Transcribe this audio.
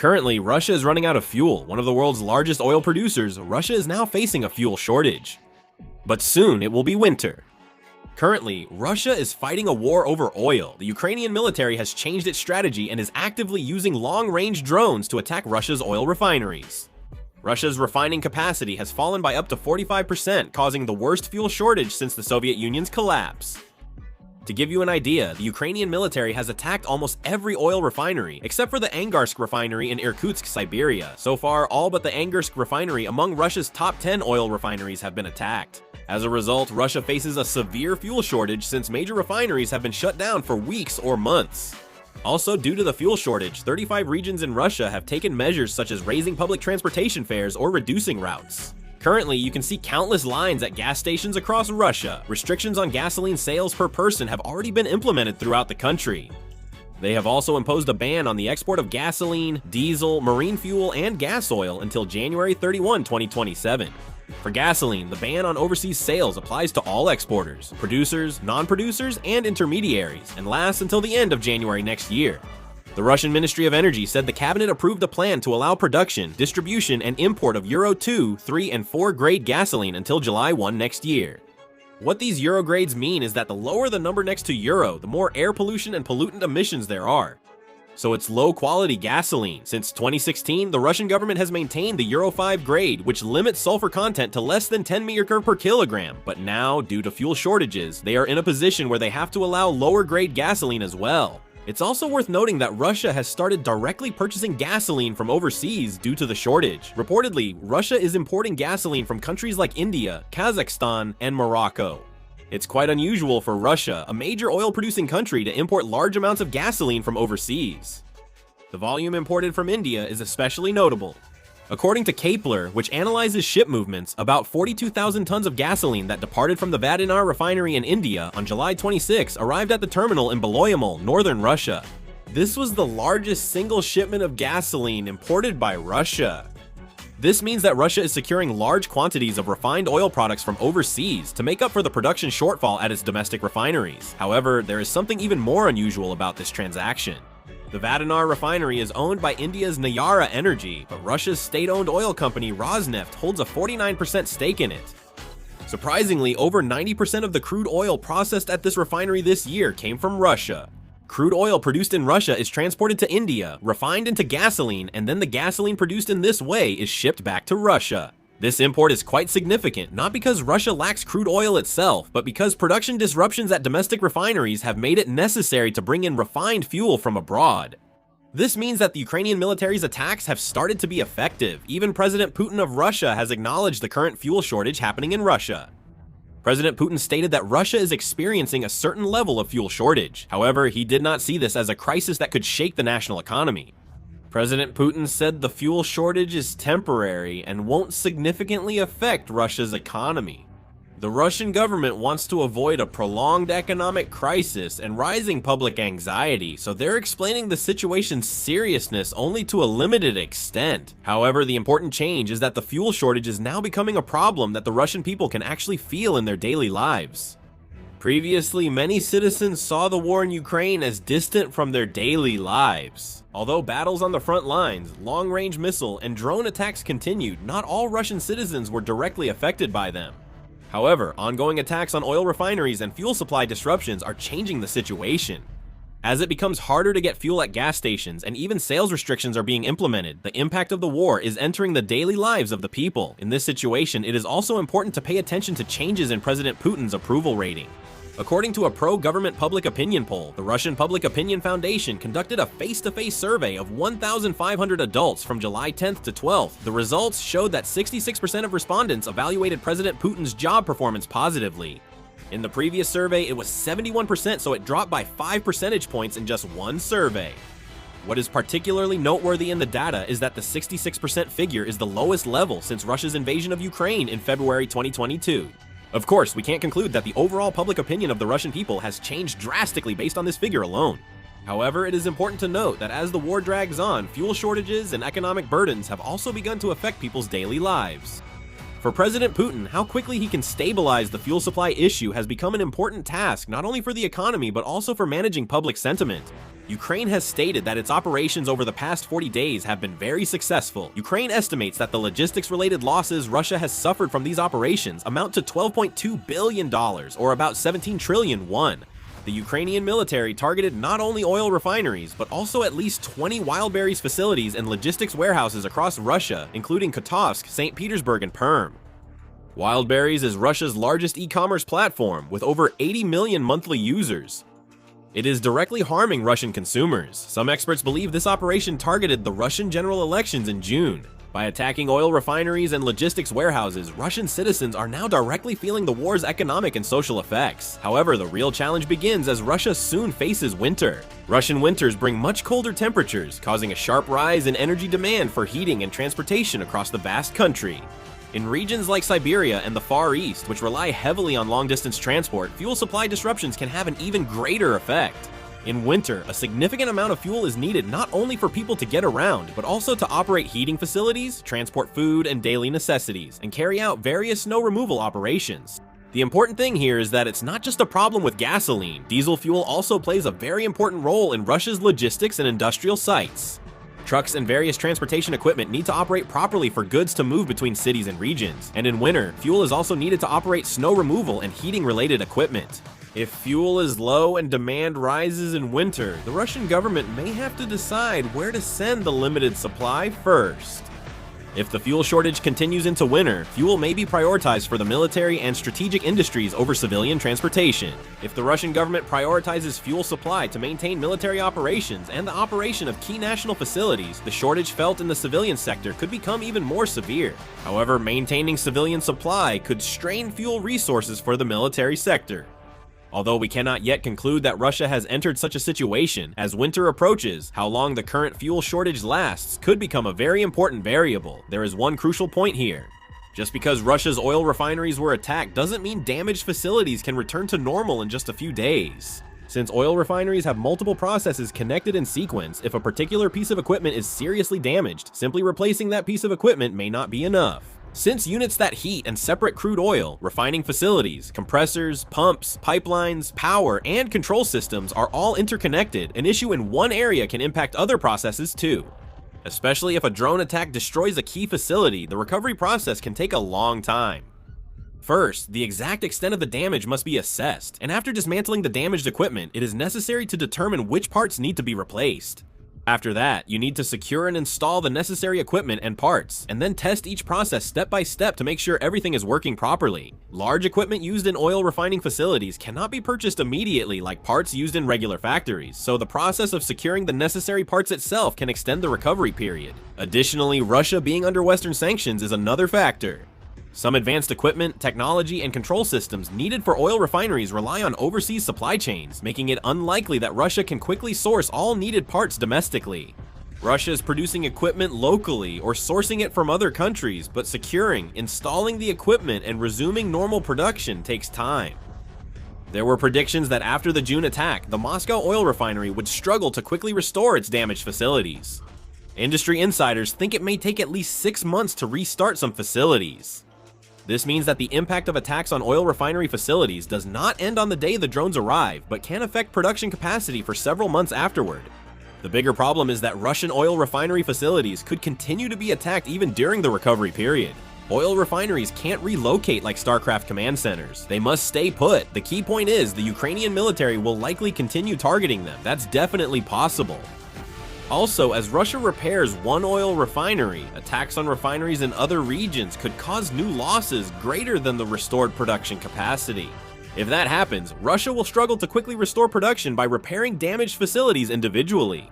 Currently, Russia is running out of fuel. One of the world's largest oil producers, Russia is now facing a fuel shortage. But soon it will be winter. Currently, Russia is fighting a war over oil. The Ukrainian military has changed its strategy and is actively using long-range drones to attack Russia's oil refineries. Russia's refining capacity has fallen by up to 45%, causing the worst fuel shortage since the Soviet Union's collapse. To give you an idea, the Ukrainian military has attacked almost every oil refinery, except for the Angarsk refinery in Irkutsk, Siberia. So far, all but the Angarsk refinery among Russia's top 10 oil refineries have been attacked. As a result, Russia faces a severe fuel shortage since major refineries have been shut down for weeks or months. Also, due to the fuel shortage, 35 regions in Russia have taken measures such as raising public transportation fares or reducing routes. Currently, you can see countless lines at gas stations across Russia. Restrictions on gasoline sales per person have already been implemented throughout the country. They have also imposed a ban on the export of gasoline, diesel, marine fuel, and gas oil until January 31, 2027. For gasoline, the ban on overseas sales applies to all exporters, producers, non-producers, and intermediaries, and lasts until the end of January next year. The Russian Ministry of Energy said the cabinet approved a plan to allow production, distribution, and import of Euro 2, 3, and 4 grade gasoline until July 1 next year. What these Euro grades mean is that the lower the number next to Euro, the more air pollution and pollutant emissions there are. So it's low-quality gasoline. Since 2016, the Russian government has maintained the Euro 5 grade, which limits sulfur content to less than 10 meter-curve per kilogram. But now, due to fuel shortages, they are in a position where they have to allow lower-grade gasoline as well. It's also worth noting that Russia has started directly purchasing gasoline from overseas due to the shortage. Reportedly, Russia is importing gasoline from countries like India, Kazakhstan, and Morocco. It's quite unusual for Russia, a major oil-producing country, to import large amounts of gasoline from overseas. The volume imported from India is especially notable. According to Kepler, which analyzes ship movements, about 42,000 tons of gasoline that departed from the Refinery refinery in India on July 26 arrived at the terminal in Beloyomol, northern Russia. This was the largest single shipment of gasoline imported by Russia. This means that Russia is securing large quantities of refined oil products from overseas to make up for the production shortfall at its domestic refineries. However, there is something even more unusual about this transaction. The Refinery refinery is owned by India's Nayara Energy, but Russia's state-owned oil company Rosneft holds a 49% stake in it. Surprisingly, over 90% of the crude oil processed at this refinery this year came from Russia. Crude oil produced in Russia is transported to India, refined into gasoline, and then the gasoline produced in this way is shipped back to Russia. This import is quite significant, not because Russia lacks crude oil itself, but because production disruptions at domestic refineries have made it necessary to bring in refined fuel from abroad. This means that the Ukrainian military's attacks have started to be effective. Even President Putin of Russia has acknowledged the current fuel shortage happening in Russia. President Putin stated that Russia is experiencing a certain level of fuel shortage. However, he did not see this as a crisis that could shake the national economy. President Putin said the fuel shortage is temporary and won't significantly affect Russia's economy. The Russian government wants to avoid a prolonged economic crisis and rising public anxiety, so they're explaining the situation's seriousness only to a limited extent. However, the important change is that the fuel shortage is now becoming a problem that the Russian people can actually feel in their daily lives. Previously, many citizens saw the war in Ukraine as distant from their daily lives. Although battles on the front lines, long-range missile, and drone attacks continued, not all Russian citizens were directly affected by them. However, ongoing attacks on oil refineries and fuel supply disruptions are changing the situation. As it becomes harder to get fuel at gas stations and even sales restrictions are being implemented, the impact of the war is entering the daily lives of the people. In this situation, it is also important to pay attention to changes in President Putin's approval rating. According to a pro-government public opinion poll, the Russian Public Opinion Foundation conducted a face-to-face survey of 1,500 adults from July 10th to 12th. The results showed that 66% of respondents evaluated President Putin's job performance positively. In the previous survey, it was 71%, so it dropped by 5 percentage points in just one survey. What is particularly noteworthy in the data is that the 66% figure is the lowest level since Russia's invasion of Ukraine in February 2022. Of course, we can't conclude that the overall public opinion of the Russian people has changed drastically based on this figure alone. However, it is important to note that as the war drags on, fuel shortages and economic burdens have also begun to affect people's daily lives. For President Putin, how quickly he can stabilize the fuel supply issue has become an important task not only for the economy but also for managing public sentiment. Ukraine has stated that its operations over the past 40 days have been very successful. Ukraine estimates that the logistics-related losses Russia has suffered from these operations amount to $12.2 billion, or about 17 trillion won. The Ukrainian military targeted not only oil refineries, but also at least 20 Wildberries facilities and logistics warehouses across Russia, including Kotovsk, St. Petersburg, and Perm. Wildberries is Russia's largest e-commerce platform, with over 80 million monthly users. It is directly harming Russian consumers. Some experts believe this operation targeted the Russian general elections in June. By attacking oil refineries and logistics warehouses, Russian citizens are now directly feeling the war's economic and social effects. However, the real challenge begins as Russia soon faces winter. Russian winters bring much colder temperatures, causing a sharp rise in energy demand for heating and transportation across the vast country. In regions like Siberia and the Far East, which rely heavily on long-distance transport, fuel supply disruptions can have an even greater effect. In winter, a significant amount of fuel is needed not only for people to get around, but also to operate heating facilities, transport food and daily necessities, and carry out various snow removal operations. The important thing here is that it's not just a problem with gasoline. Diesel fuel also plays a very important role in Russia's logistics and industrial sites. Trucks and various transportation equipment need to operate properly for goods to move between cities and regions, and in winter, fuel is also needed to operate snow removal and heating-related equipment. If fuel is low and demand rises in winter, the Russian government may have to decide where to send the limited supply first. If the fuel shortage continues into winter, fuel may be prioritized for the military and strategic industries over civilian transportation. If the Russian government prioritizes fuel supply to maintain military operations and the operation of key national facilities, the shortage felt in the civilian sector could become even more severe. However, maintaining civilian supply could strain fuel resources for the military sector. Although we cannot yet conclude that Russia has entered such a situation, as winter approaches, how long the current fuel shortage lasts could become a very important variable. There is one crucial point here. Just because Russia's oil refineries were attacked doesn't mean damaged facilities can return to normal in just a few days. Since oil refineries have multiple processes connected in sequence, if a particular piece of equipment is seriously damaged, simply replacing that piece of equipment may not be enough. Since units that heat and separate crude oil, refining facilities, compressors, pumps, pipelines, power, and control systems are all interconnected, an issue in one area can impact other processes too. Especially if a drone attack destroys a key facility, the recovery process can take a long time. First, the exact extent of the damage must be assessed, and after dismantling the damaged equipment, it is necessary to determine which parts need to be replaced. After that, you need to secure and install the necessary equipment and parts, and then test each process step by step to make sure everything is working properly. Large equipment used in oil refining facilities cannot be purchased immediately like parts used in regular factories, so the process of securing the necessary parts itself can extend the recovery period. Additionally, Russia being under Western sanctions is another factor. Some advanced equipment, technology, and control systems needed for oil refineries rely on overseas supply chains, making it unlikely that Russia can quickly source all needed parts domestically. Russia is producing equipment locally or sourcing it from other countries, but securing, installing the equipment, and resuming normal production takes time. There were predictions that after the June attack, the Moscow oil refinery would struggle to quickly restore its damaged facilities. Industry insiders think it may take at least 6 months to restart some facilities. This means that the impact of attacks on oil refinery facilities does not end on the day the drones arrive, but can affect production capacity for several months afterward. The bigger problem is that Russian oil refinery facilities could continue to be attacked even during the recovery period. Oil refineries can't relocate like StarCraft command centers. They must stay put. The key point is the Ukrainian military will likely continue targeting them. That's definitely possible. Also, as Russia repairs one oil refinery, attacks on refineries in other regions could cause new losses greater than the restored production capacity. If that happens, Russia will struggle to quickly restore production by repairing damaged facilities individually.